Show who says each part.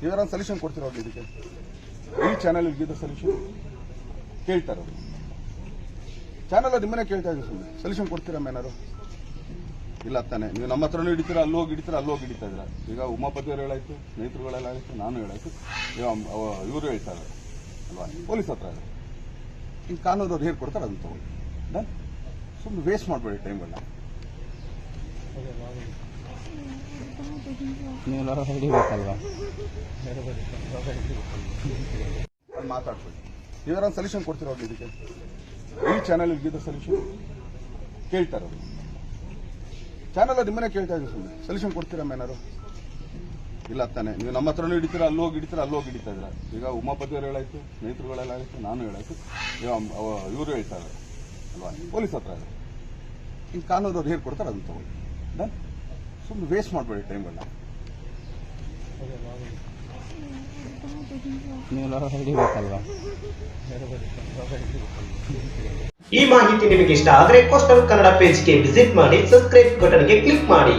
Speaker 1: ನೀವೇನಾದ್ರು ಸೊಲ್ಯೂಷನ್ ಕೊಡ್ತೀರಾ ಅವ್ರಿಗೆ? ಇದಕ್ಕೆ ಈ ಚಾನಲ್ ಗಿದ ಸೊಲ್ಯೂಷನ್ ಕೇಳ್ತಾರೆ ಅವರು. ಚಾನಲ್ ನಿಮ್ಮನ್ನೇ ಕೇಳ್ತಾ ಇದ್ದೀವಿ, ಸುಮ್ಮನೆ ಸೊಲ್ಯೂಷನ್ ಕೊಡ್ತೀರಾ ಏನಾರು? ಇಲ್ಲ ತಾನೆ. ನೀವು ನಮ್ಮ ಹತ್ರನೂ ಹಿಡಿತೀರಾ, ಅಲ್ಲಿ ಹೋಗಿ ಹಿಡಿತಾ ಇದ್ದೀರಾ. ಈಗ ಉಮಾಪತಿ ಅವರು ಹೇಳಾಯ್ತು, ಸ್ನೇಹಿತರುಗಳೆಲ್ಲ ಆಯಿತು, ನಾನು ಹೇಳಾಯ್ತು, ಇವರು ಹೇಳ್ತಾರೆ ಅಲ್ವಾ, ಪೊಲೀಸ್ ಹತ್ರ ಇದೆ. ಇನ್ನು ಕಾನೂನವ್ರು ಹೇಗೆ ಕೊಡ್ತಾರೆ ಅದನ್ನು ತಗೊಳ್ಳಿ. ಡನ್. ಸುಮ್ಮನೆ ವೇಸ್ಟ್ ಮಾಡಬೇಡಿ ಟೈಮ್ಗಳನ್ನ. ಅಲ್ಲಿ ಮಾತಾಡ್ಬೇಡಿ. ನೀವೇನಾದ್ರು ಸೊಲ್ಯೂಷನ್ ಕೊಡ್ತೀರಾ ಅವ್ರಿಗೆ? ಇದಕ್ಕೆ ಈ ಚಾನಲ್ ಗಿದ ಸೊಲ್ಯೂಷನ್ ಕೇಳ್ತಾರೆ ಅವರು. ಚಾನಲ್ ನಿಮ್ಮನ್ನೇ ಕೇಳ್ತಾ ಇದ್ದೀವಿ, ಸುಮ್ಮನೆ ಸೊಲ್ಯೂಷನ್ ಕೊಡ್ತೀರಾ ಏನಾರು? ಇಲ್ಲ ತಾನೆ. ನೀವು ನಮ್ಮ ಹತ್ರನೂ ಹಿಡಿತೀರಾ, ಅಲ್ಲಿ ಹೋಗಿ ಹಿಡಿತಾ ಇದ್ದೀರಾ. ಈಗ ಉಮಾಪತಿ ಅವರು ಹೇಳಾಯ್ತು, ಸ್ನೇಹಿತರುಗಳೆಲ್ಲ ಆಯಿತು, ನಾನು ಹೇಳಾಯ್ತು, ಇವರು ಹೇಳ್ತಾರೆ ಅಲ್ವಾ, ಪೊಲೀಸ್ ಹತ್ರ ಇದೆ. ಇನ್ನು ಕಾನೂನವ್ರು ಹೇಗೆ ಕೊಡ್ತಾರೆ ಅದನ್ನು ತಗೊಳ್ಳಿ. ಡನ್. ಸುಮ್ಮನೆ ವೇಸ್ಟ್ ಮಾಡಬೇಡಿ ಟೈಮ್ಗಳನ್ನ.
Speaker 2: ಈ ಮಾಹಿತಿ ನಿಮಗೆ ಇಷ್ಟ ಆದರೆ ಕೋಸ್ಟಲ್ ಕನ್ನಡ ಪೇಜ್ಗೆ ವಿಸಿಟ್ ಮಾಡಿ, ಸಬ್ಸ್ಕ್ರೈಬ್ ಬಟನ್ಗೆ ಕ್ಲಿಕ್ ಮಾಡಿ.